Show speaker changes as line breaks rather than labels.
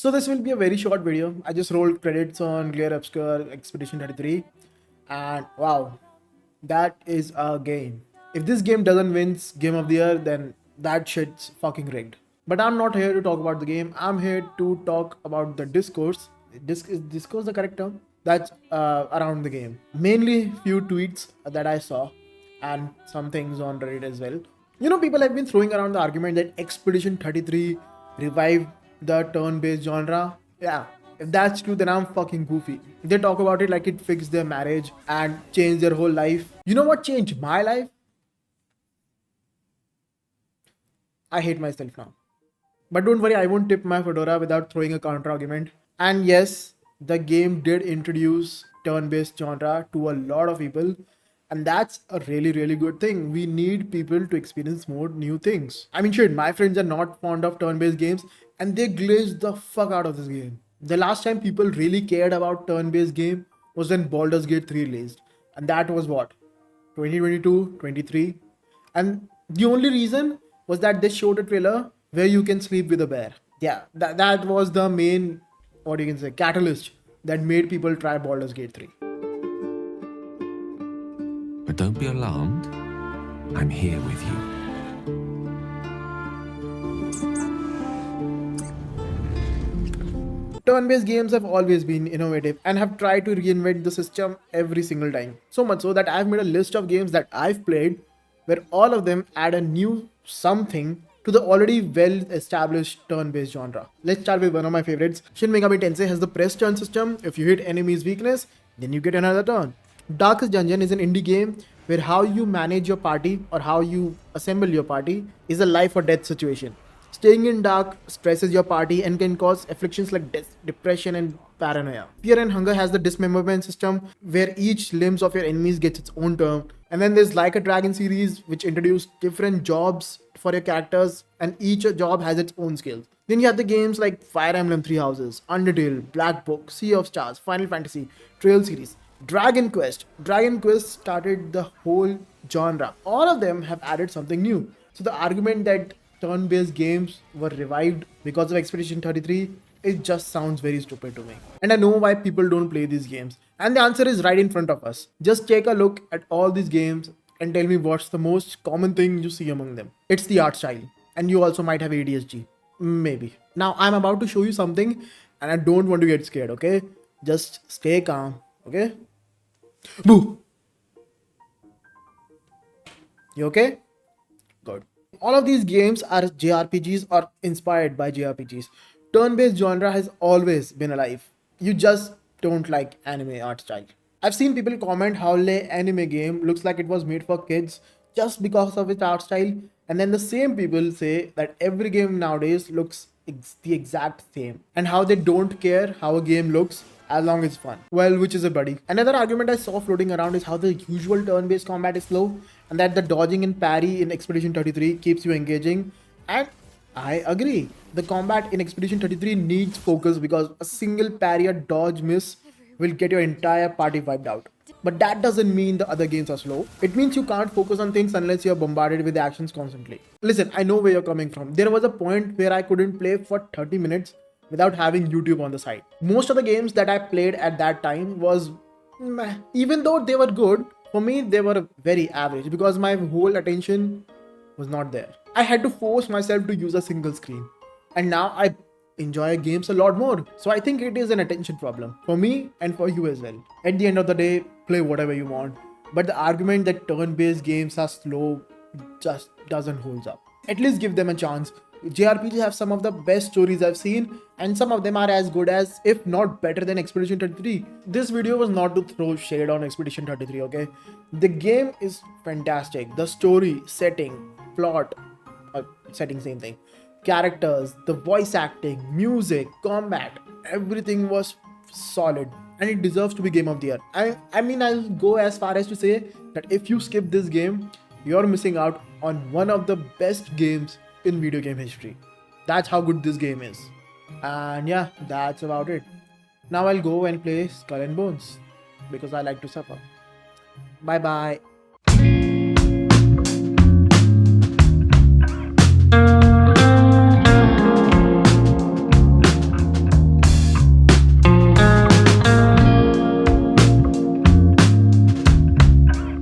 So this will be a very short video. I just rolled credits on Clear Obscure Expedition 33 and wow, that is a game. If this game doesn't win Game of the Year, then that shit's fucking rigged. But I'm not here to talk about the game. I'm here to talk about the discourse. Is discourse the correct term? That's around the game. Mainly few tweets that I saw and some things on Reddit as well. You know, people have been throwing around the argument that Expedition 33 revived the turn-based genre. Yeah, if that's true, then I'm fucking goofy. They talk about it like it fixed their marriage and changed their whole life. You know what changed my life? I hate myself now. But don't worry, I won't tip my fedora without throwing a counter argument. And yes, the game did introduce turn-based genre to a lot of people. And that's a really, really good thing. We need people to experience more new things. I mean, shit, my friends are not fond of turn-based games and they glazed the fuck out of this game. The last time people really cared about turn-based game was when Baldur's Gate 3 released. And that was what? 2022, 23. And the only reason was that they showed a trailer where you can sleep with a bear. Yeah, that was the main, what you can say, catalyst that made people try Baldur's Gate 3.
But don't be alarmed. I'm here with you.
Turn-based games have always been innovative and have tried to reinvent the system every single time. So much so that I've made a list of games that I've played where all of them add a new something to the already well-established turn-based genre. Let's start with one of my favorites. Shin Megami Tensei has the press turn system. If you hit enemy's weakness, then you get another turn. Darkest Dungeon is an indie game where how you manage your party or how you assemble your party is a life or death situation. Staying in dark stresses your party and can cause afflictions like death, depression, and paranoia. Fear and Hunger has the dismemberment system where each limbs of your enemies gets its own turn. And then there's Like a Dragon series which introduced different jobs for your characters and each job has its own skills. Then you have the games like Fire Emblem Three Houses, Undertale, Black Book, Sea of Stars, Final Fantasy, Trail series, Dragon Quest. Dragon Quest started the whole genre. All of them have added something new. So the argument that turn-based games were revived because of Expedition 33, it just sounds very stupid to me. And I know why people don't play these games. And the answer is right in front of us. Just take a look at all these games and tell me what's the most common thing you see among them. It's the art style. And you also might have ADHD. Maybe. Now I'm about to show you something and I don't want to get scared, okay? Just stay calm, okay? Boo! You okay? Good. All of these games are JRPGs or inspired by JRPGs. Turn-based genre has always been alive. You just don't like anime art style. I've seen people comment how the anime game looks like it was made for kids just because of its art style, and then the same people say that every game nowadays looks the exact same, and how they don't care how a game looks as long as it's fun. Well, which is a buddy. Another argument I saw floating around is how the usual turn-based combat is slow and that the dodging and parry in Expedition 33 keeps you engaging. And I agree. The combat in Expedition 33 needs focus because a single parry or dodge miss will get your entire party wiped out. But that doesn't mean the other games are slow. It means you can't focus on things unless you're bombarded with actions constantly. Listen, I know where you're coming from. There was a point where I couldn't play for 30 minutes without having YouTube on the side. Most of the games that I played at that time was meh. Even though they were good, for me they were very average because my whole attention was not there. I had to force myself to use a single screen. And now I enjoy games a lot more. So I think it is an attention problem for me and for you as well. At the end of the day, play whatever you want. But the argument that turn-based games are slow just doesn't hold up. At least give them a chance. JRPGs have some of the best stories I've seen, and some of them are as good as, if not better than Expedition 33. This video was not to throw shade on Expedition 33, okay? The game is fantastic. The story, setting, plot, setting same thing. Characters, the voice acting, music, combat, everything was solid. And it deserves to be Game of the Year. I mean, I'll go as far as to say that if you skip this game, you're missing out on one of the best games in video game history. That's how good this game is. And yeah, that's about it. Now I'll go and play Skull and Bones because I like to suffer. Bye bye.